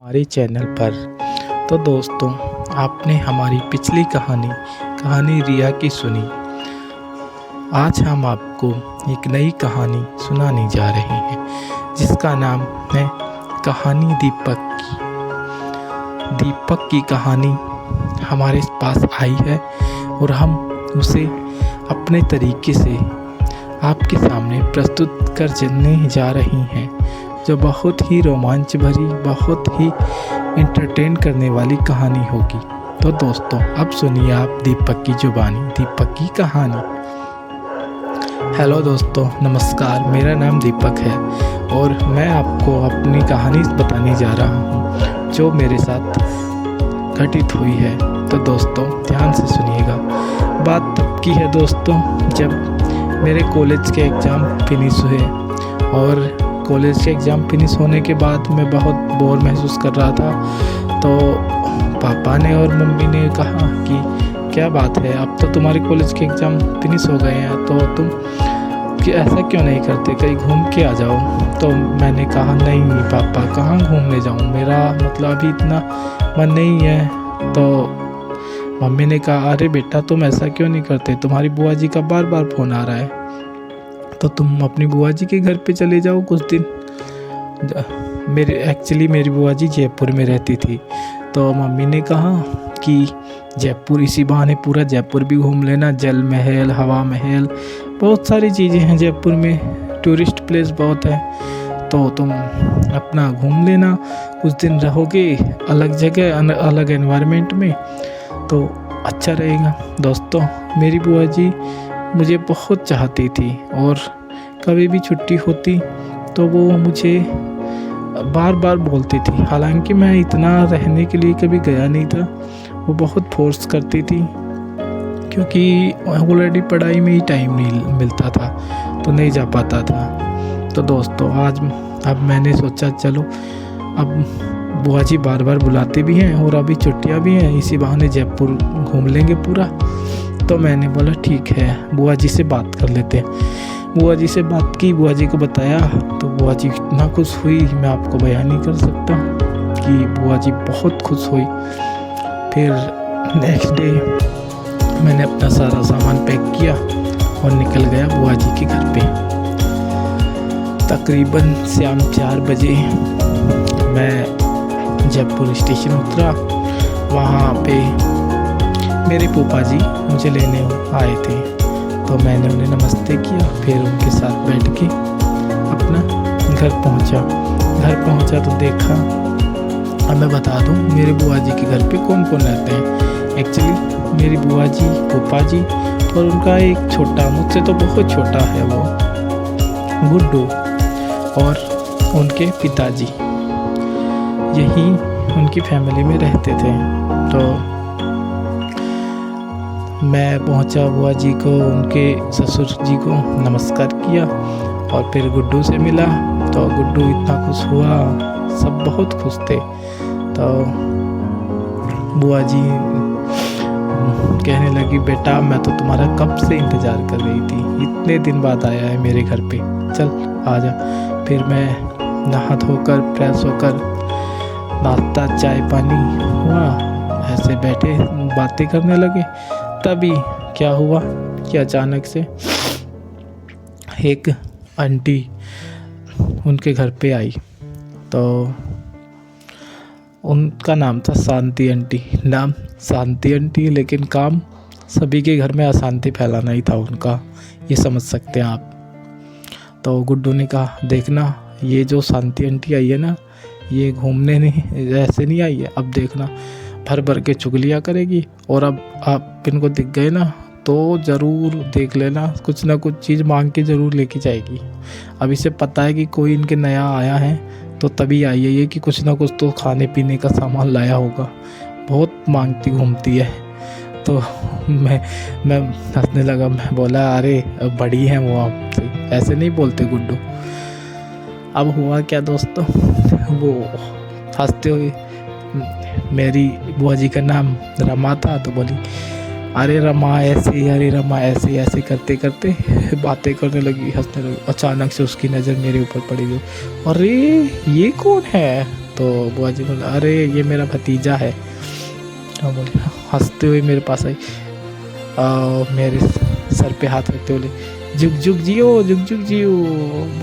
हमारे चैनल पर। तो दोस्तों, आपने हमारी पिछली कहानी रिया की सुनी। आज हम आपको एक नई कहानी सुनाने जा रहे हैं जिसका नाम है कहानी दीपक की। दीपक की कहानी हमारे पास आई है और हम उसे अपने तरीके से आपके सामने प्रस्तुत करने जा रही हैं, जो बहुत ही रोमांच भरी, बहुत ही एंटरटेन करने वाली कहानी होगी। तो दोस्तों, अब सुनिए आप दीपक की जुबानी, दीपक की कहानी। हेलो दोस्तों, नमस्कार। मेरा नाम दीपक है और मैं आपको अपनी कहानी बताने जा रहा हूँ जो मेरे साथ घटित हुई है। तो दोस्तों, ध्यान से सुनिएगा। बात तब की है दोस्तों, जब मेरे कॉलेज के एग्ज़ाम फिनिश हुए और कॉलेज के एग्ज़ाम फिनिश होने के बाद मैं बहुत बोर महसूस कर रहा था। तो पापा ने और मम्मी ने कहा कि क्या बात है, अब तो तुम्हारे कॉलेज के एग्ज़ाम फिनिश हो गए हैं, तो तुम कि ऐसा क्यों नहीं करते, कहीं घूम के आ जाओ। तो मैंने कहा नहीं पापा, कहाँ घूमने जाऊँ, मेरा मतलब अभी इतना मन नहीं है। तो मम्मी ने कहा अरे बेटा, तुम ऐसा क्यों नहीं करते, तुम्हारी बुआ जी का बार बार फ़ोन आ रहा है, तो तुम अपनी बुआ जी के घर पे चले जाओ कुछ दिन। मेरी बुआ जी जयपुर में रहती थी। तो मम्मी ने कहा कि जयपुर, इसी बहाने पूरा जयपुर भी घूम लेना, जल महल, हवा महल, बहुत सारी चीज़ें हैं जयपुर में, टूरिस्ट प्लेस बहुत है, तो तुम अपना घूम लेना, कुछ दिन रहोगे अलग जगह, अलग एनवायरनमेंट में, तो अच्छा रहेगा। दोस्तों, मेरी बुआ जी मुझे बहुत चाहती थी और कभी भी छुट्टी होती तो वो मुझे बार बार बोलती थी। हालांकि मैं इतना रहने के लिए कभी गया नहीं था, वो बहुत फोर्स करती थी क्योंकि ऑलरेडी पढ़ाई में ही टाइम नहीं मिलता था, तो नहीं जा पाता था। तो दोस्तों, अब मैंने सोचा चलो, अब बुआ जी बार बार बुलाते भी हैं और अभी छुट्टियां भी हैं, इसी बहाने जयपुर घूम लेंगे पूरा। तो मैंने बोला ठीक है, बुआ जी से बात कर लेते हैं। बुआ जी से बात की, बुआ जी को बताया, तो बुआ जी इतना खुश हुई, मैं आपको बयान नहीं कर सकता कि बुआ जी बहुत खुश हुई। फिर नेक्स्ट डे मैंने अपना सारा सामान पैक किया और निकल गया बुआ जी के घर पे। तकरीबन शाम 4 बजे मैं जयपुर स्टेशन उतरा। वहाँ पे मेरे फूफा जी मुझे लेने आए थे, तो मैंने उन्हें नमस्ते किया, फिर उनके साथ बैठ के अपना घर पहुँचा तो देखा। अब मैं बता दूँ मेरे बुआ जी के घर पे कौन कौन रहते हैं। एक्चुअली मेरी बुआ जी, फूफा जी और उनका एक छोटा, मुझसे तो बहुत छोटा है वो, गुड्डू, और उनके पिताजी, यही उनकी फैमिली में रहते थे। तो मैं पहुंचा, बुआ जी को, उनके ससुर जी को नमस्कार किया और फिर गुड्डू से मिला। तो गुड्डू इतना खुश हुआ, सब बहुत खुश थे। तो बुआ जी कहने लगी बेटा, मैं तो तुम्हारा कब से इंतज़ार कर रही थी, इतने दिन बाद आया है मेरे घर पे, चल आ जा। फिर मैं नहा धोकर फ्रेश होकर नाश्ता चाय पानी हुआ, ऐसे बैठे बातें करने लगे। तभी क्या हुआ कि अचानक से एक आंटी उनके घर पे आई। तो उनका नाम था शांति आंटी। नाम शांति आंटी, लेकिन काम सभी के घर में अशांति फैलाना ही था उनका, ये समझ सकते हैं आप। तो गुड्डू ने कहा देखना, ये जो शांति आंटी आई है ना, ये घूमने नहीं, ऐसे नहीं आई है, अब देखना भर भर के चुगलियाँ करेगी, और अब आप इनको दिख गए ना तो ज़रूर देख लेना, कुछ ना कुछ चीज़ मांग के ज़रूर लेके जाएगी। अब इसे पता है कि कोई इनके नया आया है, तो तभी आई है ये कि कुछ ना कुछ तो खाने पीने का सामान लाया होगा, बहुत मांगती घूमती है। तो मैं हंसने लगा, मैं बोला अरे बड़ी हैं वो आपसे, ऐसे नहीं बोलते गुड्डू। अब हुआ क्या दोस्तों, वो हंसते हुए, मेरी बुआ जी का नाम रमा था, तो बोली अरे रमा ऐसे, अरे रमा ऐसे, ऐसे करते करते बातें करने लगी, हंसने लगी। अचानक से उसकी नज़र मेरे ऊपर पड़ी हुई, अरे ये कौन है, तो बुआ जी बोला अरे ये मेरा भतीजा है। तो बोले हंसते हुए मेरे पास आई, मेरे सर पे हाथ रखते बोले जुग जुग जियो, जुग जुग जियो,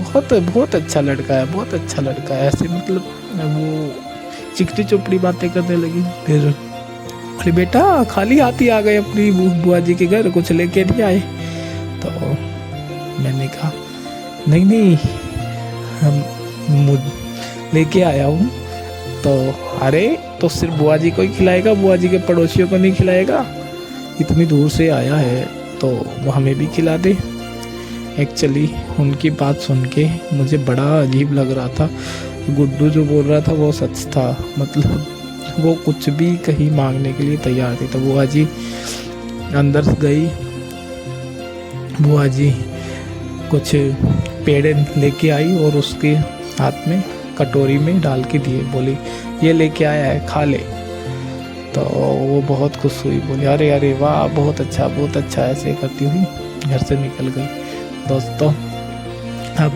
बहुत बहुत अच्छा लड़का है, बहुत अच्छा लड़का है। ऐसे मतलब वो चिकनी चुपड़ी बातें करने लगी। फिर बोले बेटा खाली हाथ ही आ गए अपनी बुआ जी के घर, कुछ लेके नहीं आए? तो मैंने कहा नहीं नहीं हम लेके आया हूँ। तो अरे तो सिर्फ बुआ जी को ही खिलाएगा, बुआ जी के पड़ोसियों को नहीं खिलाएगा? इतनी दूर से आया है तो वो हमें भी खिला दे। एक्चुअली उनकी बात सुन के मुझे बड़ा अजीब लग रहा था। गुड्डू जो बोल रहा था वो सच था, मतलब वो कुछ भी कहीं मांगने के लिए तैयार थी। तो बुआ जी अंदर गई, बुआ जी कुछ पेड़े लेके आई और उसके हाथ में कटोरी में डाल के दिए, बोली ये लेके आया है खा ले। तो वो बहुत खुश हुई, बोली अरे अरे वाह बहुत अच्छा, ऐसे करती हुई घर से निकल गई। दोस्तों अब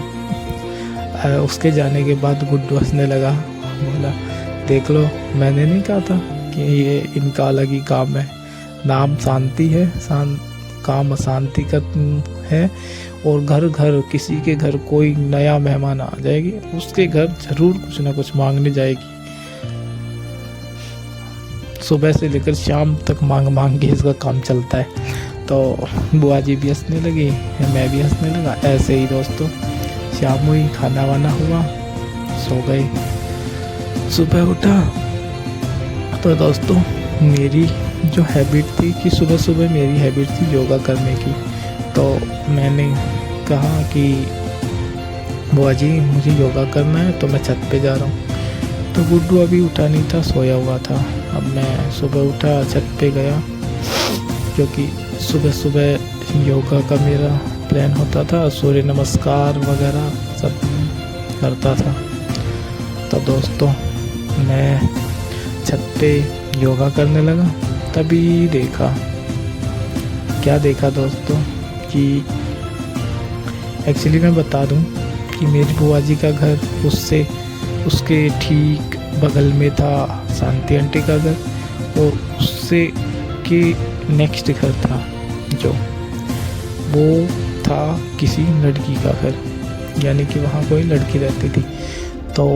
उसके जाने के बाद गुड्डू हंसने लगा, बोला देख लो मैंने नहीं कहा था कि ये इनका अलग ही काम है, नाम शांति है, काम अशांति का है। और घर घर किसी के घर कोई नया मेहमान आ जाएगी, उसके घर जरूर कुछ ना कुछ मांगने जाएगी। सुबह से लेकर शाम तक मांग के इसका काम चलता है। तो बुआ जी भी हंसने लगी, मैं भी हंसने लगा। ऐसे ही दोस्तों शाम हुई, खाना वाना हुआ, सो गए। सुबह उठा तो दोस्तों मेरी जो हैबिट थी कि सुबह सुबह मेरी हैबिट थी योगा करने की। तो मैंने कहा कि बुआ जी मुझे योगा करना है, तो मैं छत पे जा रहा हूँ। तो गुड्डू अभी उठा नहीं था, सोया हुआ था। अब मैं सुबह उठा, छत पे गया, क्योंकि सुबह सुबह योगा का मेरा प्लान होता था, सूर्य नमस्कार वगैरह सब करता था। तो दोस्तों मैं छत पे योगा करने लगा, तभी देखा, क्या देखा दोस्तों कि एक्चुअली मैं बता दूं कि मेरी बुआ जी का घर उसके ठीक बगल में था शांति आंटी का घर, और उससे के नेक्स्ट घर था जो वो था किसी लड़की का घर, यानी कि वहाँ कोई लड़की रहती थी। तो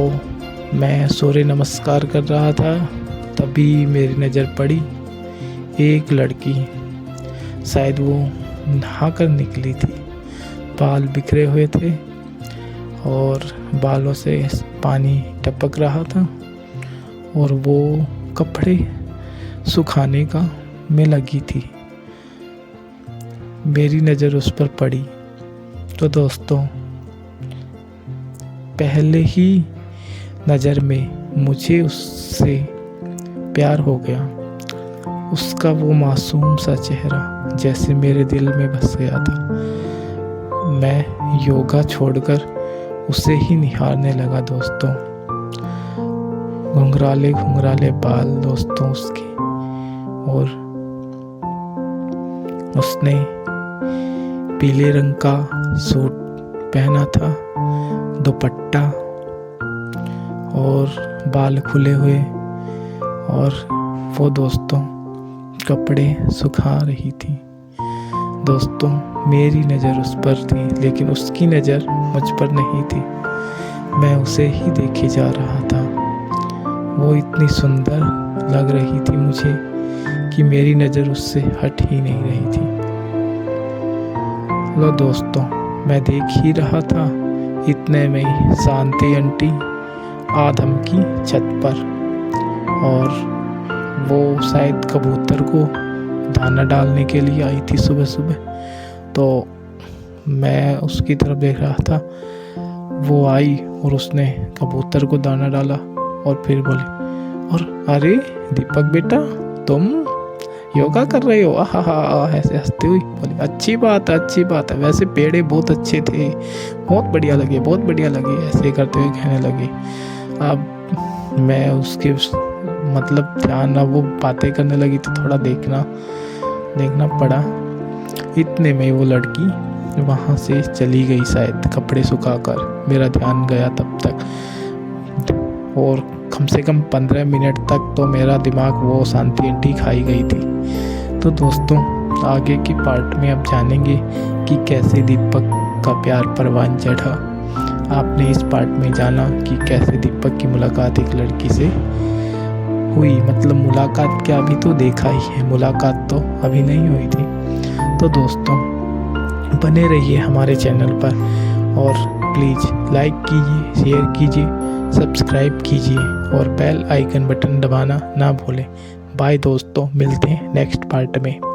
मैं सूर्य नमस्कार कर रहा था, तभी मेरी नज़र पड़ी एक लड़की, शायद वो नहा कर निकली थी, बाल बिखरे हुए थे और बालों से पानी टपक रहा था, और वो कपड़े सुखाने का में लगी थी। मेरी नज़र उस पर पड़ी तो दोस्तों पहले ही नज़र में मुझे उससे प्यार हो गया। उसका वो मासूम सा चेहरा जैसे मेरे दिल में बस गया था। मैं योगा छोड़कर उसे ही निहारने लगा दोस्तों। घुंघराले घुंघराले बाल दोस्तों उसके, और उसने पीले रंग का सूट पहना था, दुपट्टा, और बाल खुले हुए, और वो दोस्तों कपड़े सुखा रही थी। दोस्तों मेरी नज़र उस पर थी, लेकिन उसकी नज़र मुझ पर नहीं थी। मैं उसे ही देखे जा रहा था। वो इतनी सुंदर लग रही थी मुझे कि मेरी नज़र उससे हट ही नहीं रही थी। लो दोस्तों मैं देख ही रहा था, इतने में ही शांति आंटी आदम की छत पर, और वो शायद कबूतर को दाना डालने के लिए आई थी सुबह सुबह। तो मैं उसकी तरफ देख रहा था, वो आई और उसने कबूतर को दाना डाला और फिर बोली, और अरे दीपक बेटा तुम योगा कर रहे हो? आहा, ऐसे हंसती हुई बोली, अच्छी बात है, वैसे पेड़े बहुत अच्छे थे, बहुत बढ़िया लगे, ऐसे करते हुए कहने लगे। अब मैं उसके मतलब ध्यान, अब वो बातें करने लगी तो थोड़ा देखना पड़ा। इतने में वो लड़की वहाँ से चली गई, शायद कपड़े सुखाकर। मेरा ध्यान गया तब तक, और कम से कम 15 मिनट तक तो मेरा दिमाग वो शांति आंटी खाई गई थी। तो दोस्तों आगे की पार्ट में अब जानेंगे कि कैसे दीपक का प्यार परवान चढ़ा। आपने इस पार्ट में जाना कि कैसे दीपक की मुलाकात एक लड़की से हुई, मतलब मुलाकात क्या, अभी तो देखा ही है, मुलाकात तो अभी नहीं हुई थी। तो दोस्तों बने रहिए हमारे चैनल पर और प्लीज़ लाइक कीजिए, शेयर कीजिए, सब्सक्राइब कीजिए और बेल आइकन बटन दबाना ना भूलें। बाय दोस्तों, मिलते हैं नेक्स्ट पार्ट में।